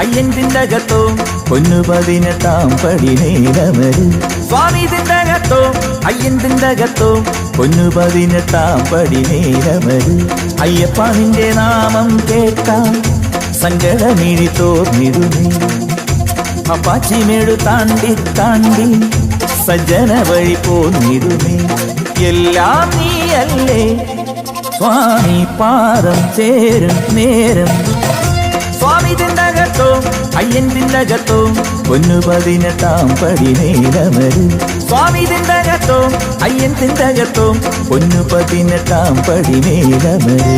അയ്യൻ തിന്തകത്തോ പൊന്നു 18 പടി നേരമര് സ്വാമി തിന്തകത്തോ അയ്യൻ തിന്തകത്തോ പൊന്നു 18 പടി നേരമര് അയ്യപ്പ നിന്റെ നാമം കേട്ടാൽ സങ്കടമിഴി തോർന്നിടുമേ അപ്പാച്ചിമേടു താണ്ടി താണ്ടി സജ്ജന വഴി പോന്നിടുമേ എല്ലാം നീയല്ലേ സ്വാമി പാദം ചേരും നേരം സ്വാമി തിന്തകത്തോ അയ്യൻ തിന്തകത്തോ പൊന്നു 18 പടി നേരമര് സ്വാമി തിന്തകത്തോ അയ്യൻ തിന്തകത്തോ പൊന്നു 18 പടി നേരമര്